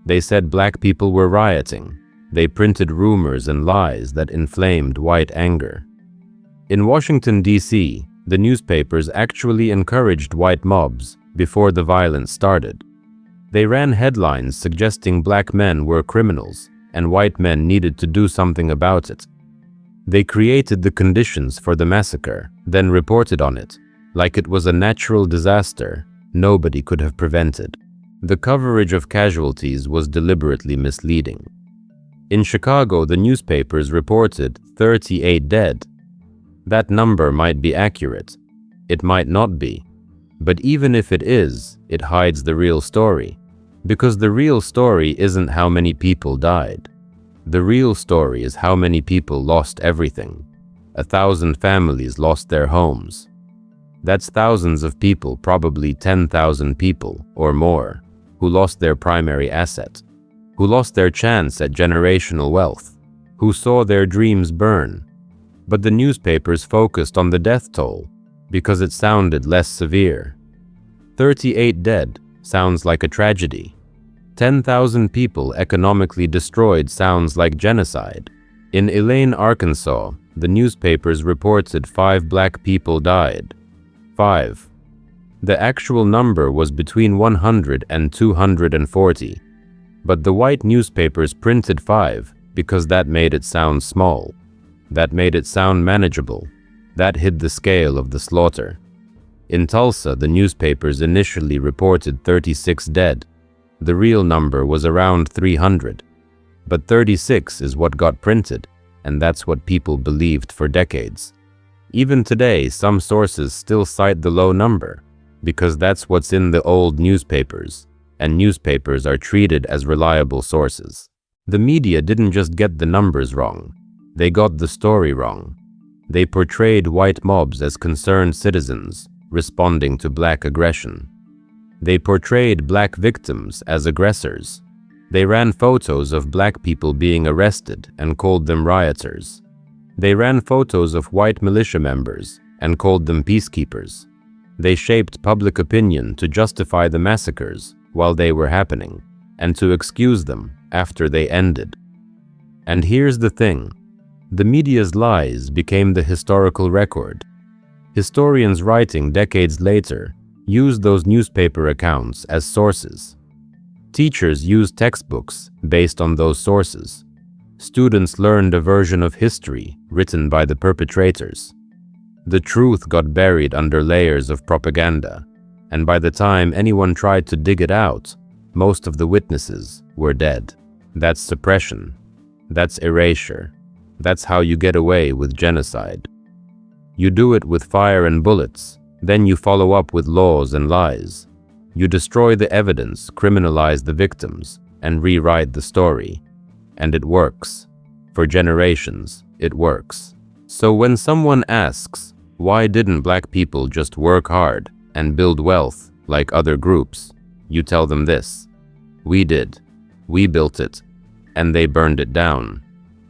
They said black people were rioting. They printed rumors and lies that inflamed white anger. In Washington, D.C., the newspapers actually encouraged white mobs before the violence started. They ran headlines suggesting black men were criminals and white men needed to do something about it. They created the conditions for the massacre, then reported on it, like it was a natural disaster nobody could have prevented. The coverage of casualties was deliberately misleading. In Chicago, the newspapers reported 38 dead. That number might be accurate. It might not be. But even if it is, it hides the real story. Because the real story isn't how many people died. The real story is how many people lost everything. 1,000 families lost their homes. That's thousands of people, probably 10,000 people or more, who lost their primary asset, who lost their chance at generational wealth, who saw their dreams burn. But the newspapers focused on the death toll because it sounded less severe. 38 dead sounds like a tragedy. 10,000 people economically destroyed sounds like genocide. In Elaine, Arkansas, the newspapers reported 5 black people died. 5. The actual number was between 100 and 240. But the white newspapers printed 5 because that made it sound small. That made it sound manageable. That hid the scale of the slaughter. In Tulsa, the newspapers initially reported 36 dead. The real number was around 300. But 36 is what got printed, and that's what people believed for decades. Even today, some sources still cite the low number, because that's what's in the old newspapers, and newspapers are treated as reliable sources. The media didn't just get the numbers wrong, they got the story wrong. They portrayed white mobs as concerned citizens responding to black aggression. They portrayed black victims as aggressors. They ran photos of black people being arrested and called them rioters. They ran photos of white militia members and called them peacekeepers. They shaped public opinion to justify the massacres while they were happening and to excuse them after they ended. And here's the thing. The media's lies became the historical record. Historians writing decades later used those newspaper accounts as sources. Teachers used textbooks based on those sources. Students learned a version of history written by the perpetrators. The truth got buried under layers of propaganda, and by the time anyone tried to dig it out, most of the witnesses were dead. That's suppression. That's erasure. That's how you get away with genocide. You do it with fire and bullets, then you follow up with laws and lies. You destroy the evidence, criminalize the victims, and rewrite the story. And it works. For generations, it works. So when someone asks, why didn't black people just work hard and build wealth like other groups, you tell them this: we did. We built it. And they burned it down.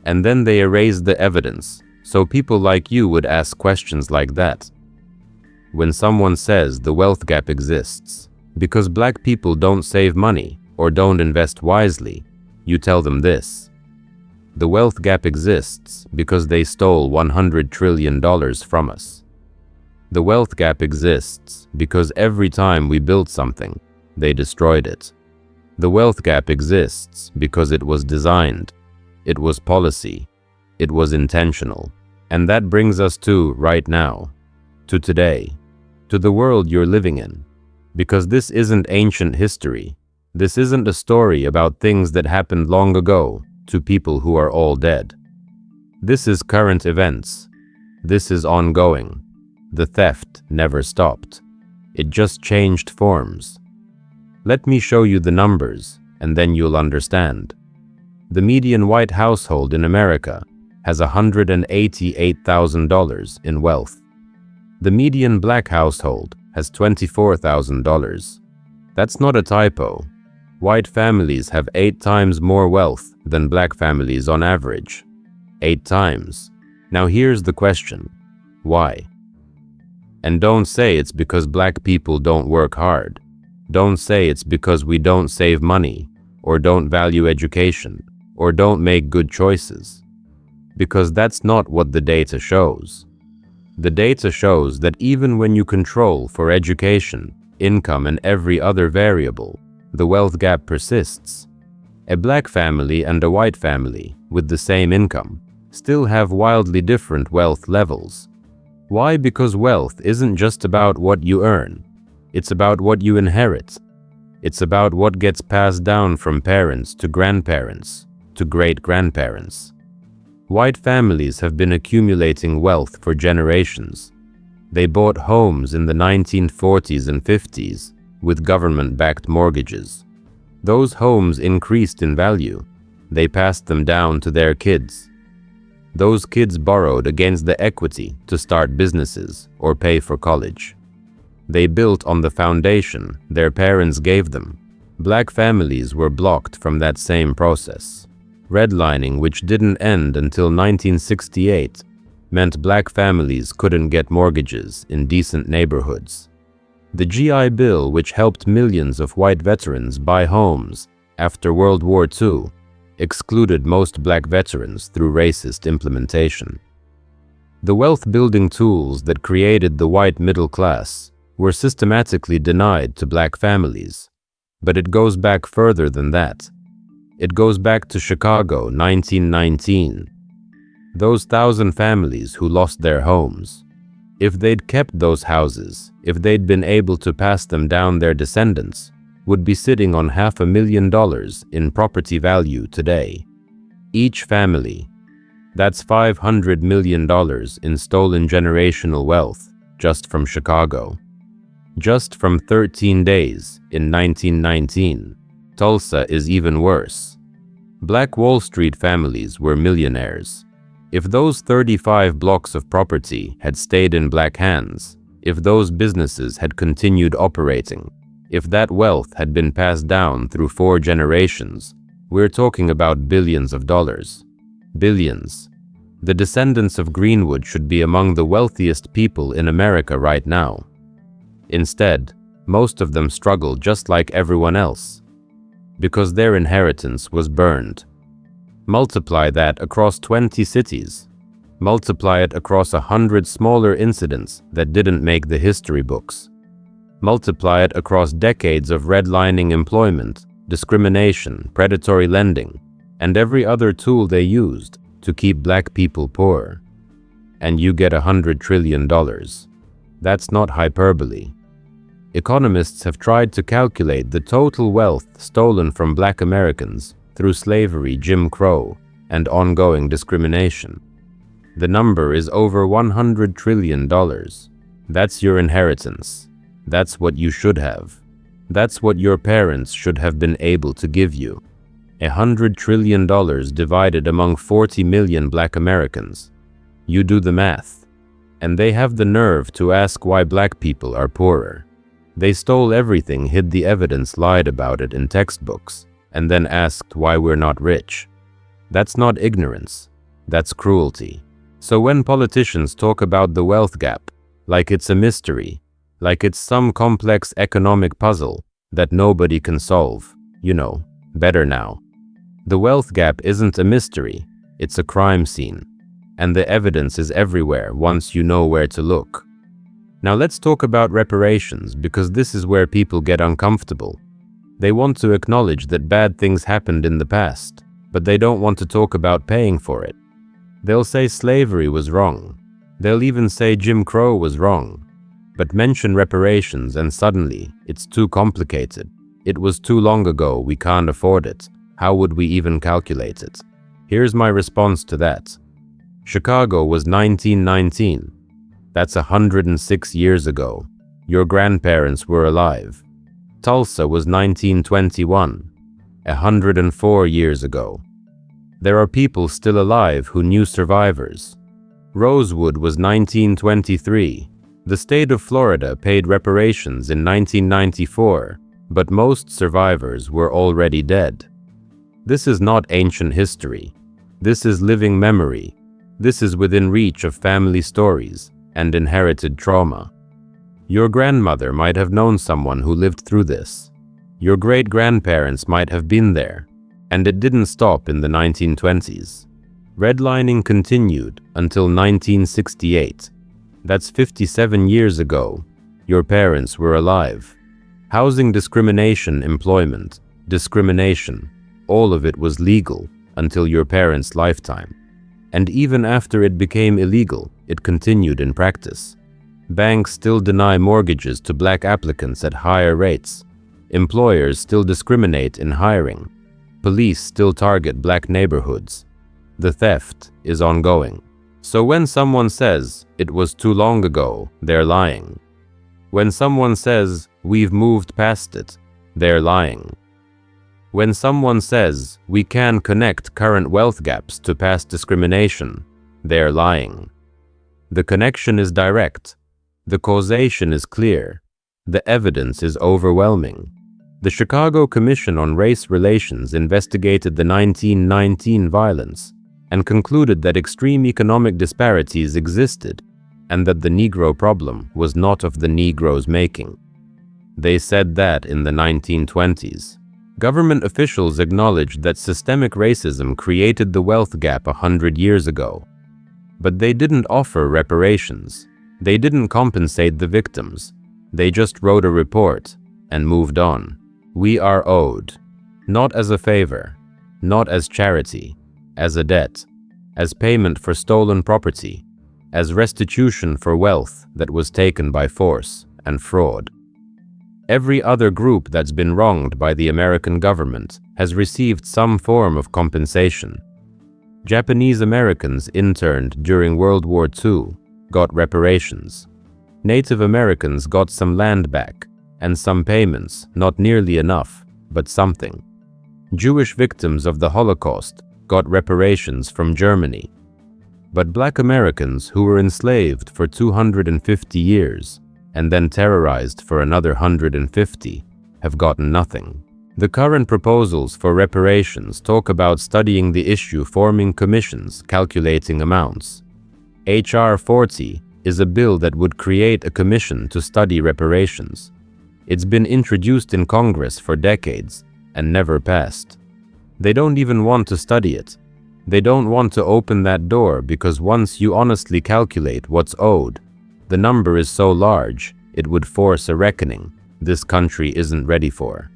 And then they erased the evidence, so people like you would ask questions like that. When someone says the wealth gap exists because black people don't save money or don't invest wisely, you tell them this: the wealth gap exists because they stole $100 trillion from us. The wealth gap exists because every time we built something, they destroyed it. The wealth gap exists because it was designed. It was policy. It was intentional. And that brings us to right now, to today, to the world you're living in. Because this isn't ancient history. This isn't a story about things that happened long ago to people who are all dead. This is current events. This is ongoing. The theft never stopped. It just changed forms. Let me show you the numbers, and then you'll understand. The median white household in America has $188,000 in wealth. The median black household has $24,000. That's not a typo. White families have 8 times more wealth than black families on average. 8 times. Now here's the question. Why? And don't say it's because black people don't work hard. Don't say it's because we don't save money, or don't value education, or don't make good choices. Because that's not what the data shows. The data shows that even when you control for education, income, and every other variable, the wealth gap persists. A black family and a white family with the same income still have wildly different wealth levels. Why? Because wealth isn't just about what you earn. It's about what you inherit. It's about what gets passed down from parents to grandparents to great-grandparents. White families have been accumulating wealth for generations. They bought homes in the 1940s and 50s with government-backed mortgages. Those homes increased in value. They passed them down to their kids. Those kids borrowed against the equity to start businesses or pay for college. They built on the foundation their parents gave them. Black families were blocked from that same process. Redlining, which didn't end until 1968, meant black families couldn't get mortgages in decent neighborhoods. The GI Bill, which helped millions of white veterans buy homes after World War II, excluded most black veterans through racist implementation. The wealth-building tools that created the white middle class were systematically denied to black families. But it goes back further than that. It goes back to Chicago, 1919. Those 1,000 families who lost their homes. If they'd kept those houses, if they'd been able to pass them down, their descendants would be sitting on $500,000 in property value today. Each family. That's $500 million in stolen generational wealth just from Chicago. Just from 13 days in 1919. Tulsa is even worse. Black Wall Street families were millionaires. If those 35 blocks of property had stayed in black hands, if those businesses had continued operating, if that wealth had been passed down through 4 generations, we're talking about billions of dollars. Billions. The descendants of Greenwood should be among the wealthiest people in America right now. Instead, most of them struggle just like everyone else, because their inheritance was burned. Multiply that across 20 cities. Multiply it across 100 smaller incidents that didn't make the history books. Multiply it across decades of redlining employment, discrimination, predatory lending, and every other tool they used to keep black people poor. And you get $100 trillion. That's not hyperbole. Economists have tried to calculate the total wealth stolen from black Americans through slavery, Jim Crow, and ongoing discrimination. The number is over $100 trillion. That's your inheritance. That's what you should have. That's what your parents should have been able to give you. $100 trillion divided among 40 million black Americans. You do the math. And they have the nerve to ask why black people are poorer. They stole everything, hid the evidence, lied about it in textbooks, and then asked why we're not rich. That's not ignorance. That's cruelty. So when politicians talk about the wealth gap, like it's a mystery, like it's some complex economic puzzle that nobody can solve, you know, better now. The wealth gap isn't a mystery, it's a crime scene. And the evidence is everywhere once you know where to look. Now let's talk about reparations, because this is where people get uncomfortable. They want to acknowledge that bad things happened in the past, but they don't want to talk about paying for it. They'll say slavery was wrong. They'll even say Jim Crow was wrong. But mention reparations and suddenly, it's too complicated. It was too long ago, we can't afford it. How would we even calculate it? Here's my response to that. Chicago was 1919. That's 106 years ago. Your grandparents were alive. Tulsa was 1921. 104 years ago. There are people still alive who knew survivors. Rosewood was 1923. The state of Florida paid reparations in 1994, but most survivors were already dead. This is not ancient history. This is living memory. This is within reach of family stories and inherited trauma. Your grandmother might have known someone who lived through this. Your great-grandparents might have been there, and it didn't stop in the 1920s. Redlining continued until 1968. That's 57 years ago. Your parents were alive. Housing discrimination, employment, discrimination, all of it was legal until your parents' lifetime. And even after it became illegal, it continued in practice. Banks still deny mortgages to black applicants at higher rates. Employers still discriminate in hiring. Police still target black neighborhoods. The theft is ongoing. So when someone says it was too long ago, they're lying. When someone says we've moved past it, they're lying. When someone says we can connect current wealth gaps to past discrimination, they're lying. The connection is direct. The causation is clear. The evidence is overwhelming. The Chicago Commission on Race Relations investigated the 1919 violence and concluded that extreme economic disparities existed and that the Negro problem was not of the Negroes' making. They said that in the 1920s. Government officials acknowledged that systemic racism created the wealth gap 100 years ago. But they didn't offer reparations. They didn't compensate the victims. They just wrote a report and moved on. We are owed, not as a favor, not as charity, as a debt, as payment for stolen property, as restitution for wealth that was taken by force and fraud. Every other group that's been wronged by the American government has received some form of compensation. Japanese Americans interned during World War II got reparations. Native Americans got some land back and some payments, not nearly enough, but something. Jewish victims of the Holocaust got reparations from Germany. But black Americans who were enslaved for 250 years and then terrorized for another 150 have gotten nothing. The current proposals for reparations talk about studying the issue, forming commissions, calculating amounts. H.R. 40 is a bill that would create a commission to study reparations. It's been introduced in Congress for decades and never passed. They don't even want to study it. They don't want to open that door because once you honestly calculate what's owed, the number is so large, it would force a reckoning this country isn't ready for.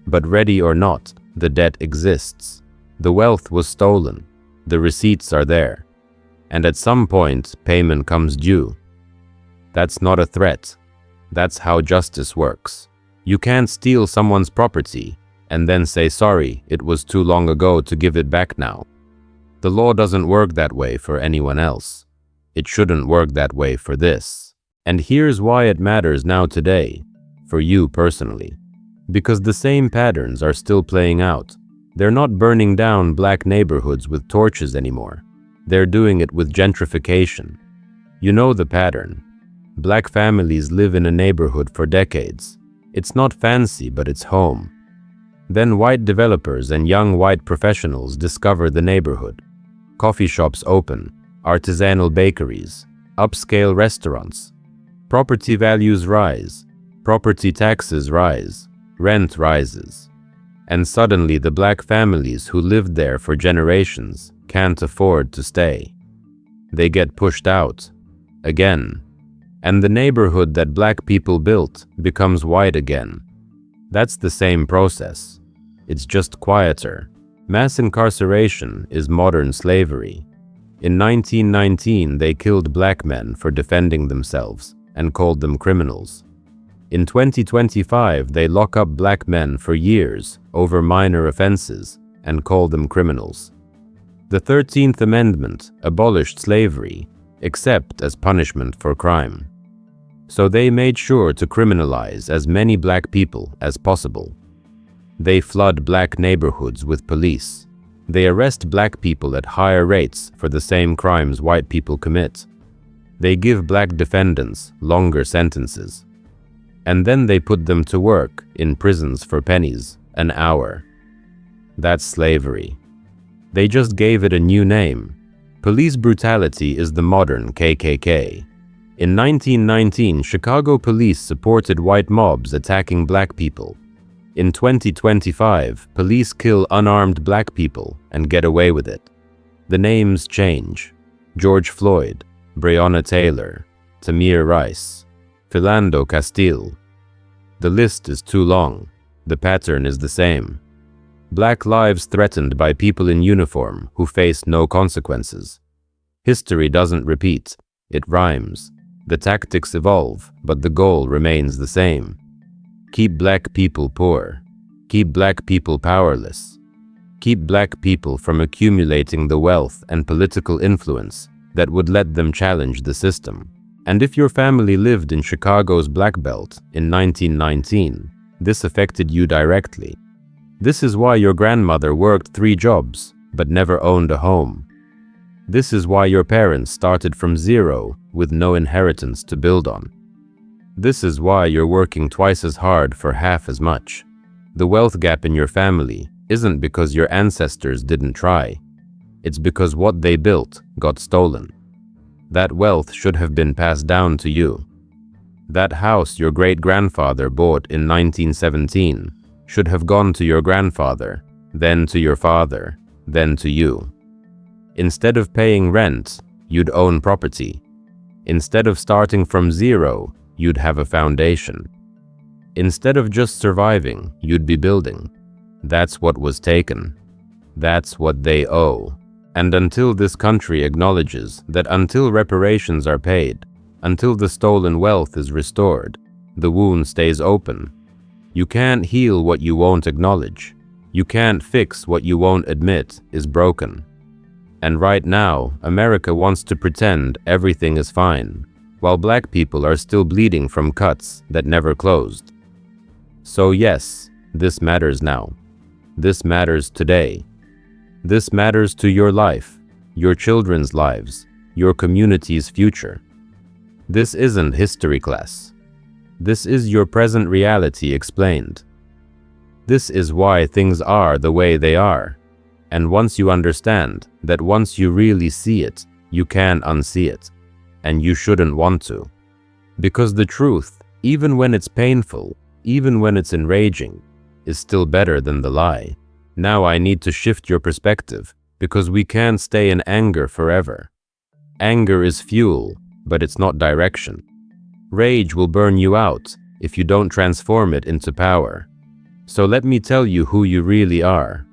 But ready or not, the debt exists. The wealth was stolen. The receipts are there. And at some point, payment comes due. That's not a threat. That's how justice works. You can't steal someone's property and then say, sorry, it was too long ago to give it back now. The law doesn't work that way for anyone else. It shouldn't work that way for this. And here's why it matters now today, for you personally. Because the same patterns are still playing out. They're not burning down black neighborhoods with torches anymore. They're doing it with gentrification. You know the pattern. Black families live in a neighborhood for decades. It's not fancy, but it's home. Then white developers and young white professionals discover the neighborhood. Coffee shops open, artisanal bakeries, upscale restaurants. Property values rise, property taxes rise, rent rises. And suddenly the black families who lived there for generations can't afford to stay. They get pushed out, again. And the neighborhood that black people built becomes white again. That's the same process. It's just quieter. Mass incarceration is modern slavery. In 1919, they killed black men for defending themselves and called them criminals. In 2025, they lock up black men for years over minor offenses and call them criminals. The 13th Amendment abolished slavery, except as punishment for crime. So they made sure to criminalize as many black people as possible. They flood black neighborhoods with police. They arrest black people at higher rates for the same crimes white people commit. They give black defendants longer sentences. And then they put them to work in prisons for pennies an hour. That's slavery. They just gave it a new name. Police brutality is the modern KKK. In 1919, Chicago police supported white mobs attacking black people. In 2025, police kill unarmed black people and get away with it. The names change. George Floyd, Breonna Taylor, Tamir Rice, Philando Castile. The list is too long. The pattern is the same. Black lives threatened by people in uniform who face no consequences. History doesn't repeat, it rhymes. The tactics evolve, but the goal remains the same. Keep black people poor. Keep black people powerless. Keep black people from accumulating the wealth and political influence that would let them challenge the system. And if your family lived in Chicago's Black Belt in 1919, this affected you directly. This is why your grandmother worked 3 jobs, but never owned a home. This is why your parents started from zero with no inheritance to build on. This is why you're working twice as hard for half as much. The wealth gap in your family isn't because your ancestors didn't try. It's because what they built got stolen. That wealth should have been passed down to you. That house your great-grandfather bought in 1917 should have gone to your grandfather, then to your father, then to you. Instead of paying rent, you'd own property. Instead of starting from zero, you'd have a foundation. Instead of just surviving, you'd be building. That's what was taken. That's what they owe. And until this country acknowledges that until reparations are paid, until the stolen wealth is restored, the wound stays open. You can't heal what you won't acknowledge. You can't fix what you won't admit is broken. And right now, America wants to pretend everything is fine, while black people are still bleeding from cuts that never closed. So yes, this matters now. This matters today. This matters to your life, your children's lives, your community's future. This isn't history class. This is your present reality explained. This is why things are the way they are. And once you understand that once you really see it, you can unsee it. And you shouldn't want to. Because the truth, even when it's painful, even when it's enraging, is still better than the lie. Now I need to shift your perspective, because we can't stay in anger forever. Anger is fuel, but it's not direction. Rage will burn you out if you don't transform it into power. So let me tell you who you really are.